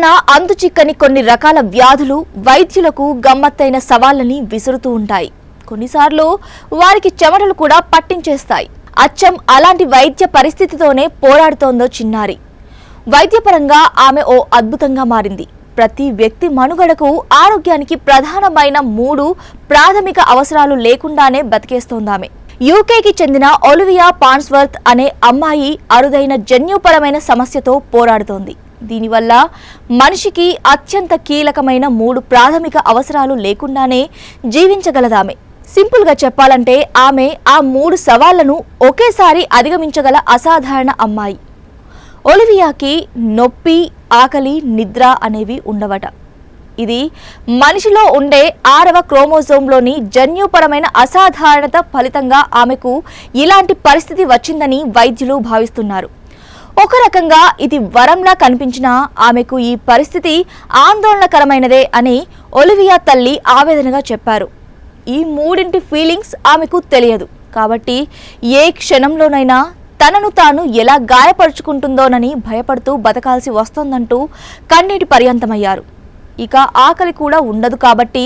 పక్కన అందుచిక్కని కొన్ని రకాల వ్యాధులు వైద్యులకు గమ్మత్తైన సవాళ్ళని విసురుతూ ఉంటాయి. కొన్నిసార్లు వారికి చెమటలు కూడా పట్టించేస్తాయి. అచ్చం అలాంటి వైద్య పరిస్థితితోనే పోరాడుతోందో చిన్నారి. వైద్యపరంగా ఆమె ఓ అద్భుతంగా మారింది. ప్రతి వ్యక్తి మనుగడకు ఆరోగ్యానికి ప్రధానమైన 3 ప్రాథమిక అవసరాలు లేకుండానే బతికేస్తోందామె. యూకేకి చెందిన ఒలివియా పాన్స్వర్త్ అనే అమ్మాయి అరుదైన జన్యుపరమైన సమస్యతో పోరాడుతోంది. దీనివల్ల మనిషికి అత్యంత కీలకమైన 3 ప్రాథమిక అవసరాలు లేకుండానే జీవించగలదామె. సింపుల్గా చెప్పాలంటే ఆమె ఆ 3 సవాళ్లను ఒకేసారి అధిగమించగల అసాధారణ అమ్మాయి. ఒలివియాకి నొప్పి, ఆకలి, నిద్ర అనేవి ఉండవట. ఇది మనిషిలో ఉండే 6వ క్రోమోజోమ్లోని జన్యుపరమైన అసాధారణత ఫలితంగా ఆమెకు ఇలాంటి పరిస్థితి వచ్చిందని వైద్యులు భావిస్తున్నారు. ఒక రకంగా ఇది వరంలా కనిపించినా ఆమెకు ఈ పరిస్థితి ఆందోళనకరమైనదే అని ఒలివియా తల్లి ఆవేదనగా చెప్పారు. ఈ 3 ఫీలింగ్స్ ఆమెకు తెలియదు కాబట్టి ఏ క్షణంలోనైనా తనను తాను ఎలా గాయపరుచుకుంటుందోనని భయపడుతూ బతకాల్సి వస్తోందంటూ కన్నీటి పర్యంతమయ్యారు. ఇక ఆకలి కూడా ఉండదు కాబట్టి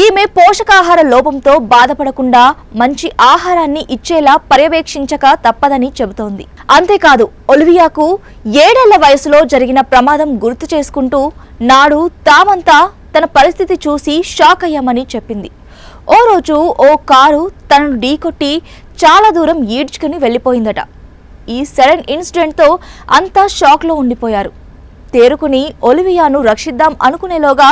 ఈమె పోషకాహార లోపంతో బాధపడకుండా మంచి ఆహారాన్ని ఇచ్చేలా పర్యవేక్షించక తప్పదని చెబుతోంది. అంతేకాదు ఒలివియాకు 7 ఏళ్ల వయసులో జరిగిన ప్రమాదం గుర్తు చేసుకుంటూ నాడు తామంతా తన పరిస్థితి చూసి షాక్ అయ్యామని చెప్పింది. ఓ రోజు ఓ కారు తనను ఢీకొట్టి చాలా దూరం ఈడ్చుకుని వెళ్ళిపోయిందట. ఈ సడన్ ఇన్సిడెంట్తో అంతా షాక్లో ఉండిపోయారు. తేరుకుని ఒలివియాను రక్షిద్దాం అనుకునేలోగా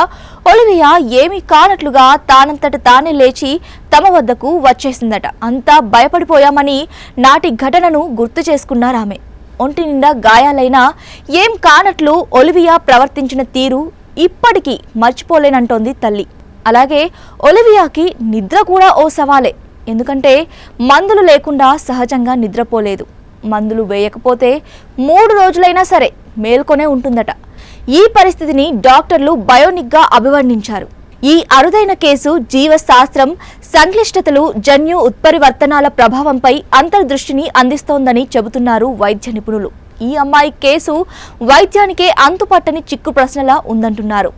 ఒలివియా ఏమీ కానట్లుగా తానంతట తానే లేచి తమ వద్దకు వచ్చేసిందట. అంతా భయపడిపోయామని నాటి ఘటనను గుర్తు చేసుకున్నారామె. ఒంటి నిండా గాయాలైనా ఏం కానట్లు ఒలివియా ప్రవర్తించిన తీరు ఇప్పటికీ మర్చిపోలేనంటోంది తల్లి. అలాగే ఒలివియాకి నిద్ర కూడా ఓ సవాలే. ఎందుకంటే మందులు లేకుండా సహజంగా నిద్రపోలేదు. మందులు వేయకపోతే 3 రోజులైనా సరే మేల్కొనే ఉంటుందట. ఈ పరిస్థితిని డాక్టర్లు బయోనిక్గా అభివర్ణించారు. ఈ అరుదైన కేసు జీవశాస్త్రం సంక్లిష్టతలు, జన్యు ఉత్పరివర్తనాల ప్రభావంపై అంతర్దృష్టిని అందిస్తోందని చెబుతున్నారు వైద్య నిపుణులు. ఈ అమ్మాయి కేసు వైద్యానికే అంతుపట్టని చిక్కు ప్రశ్నలా ఉందంటున్నారు.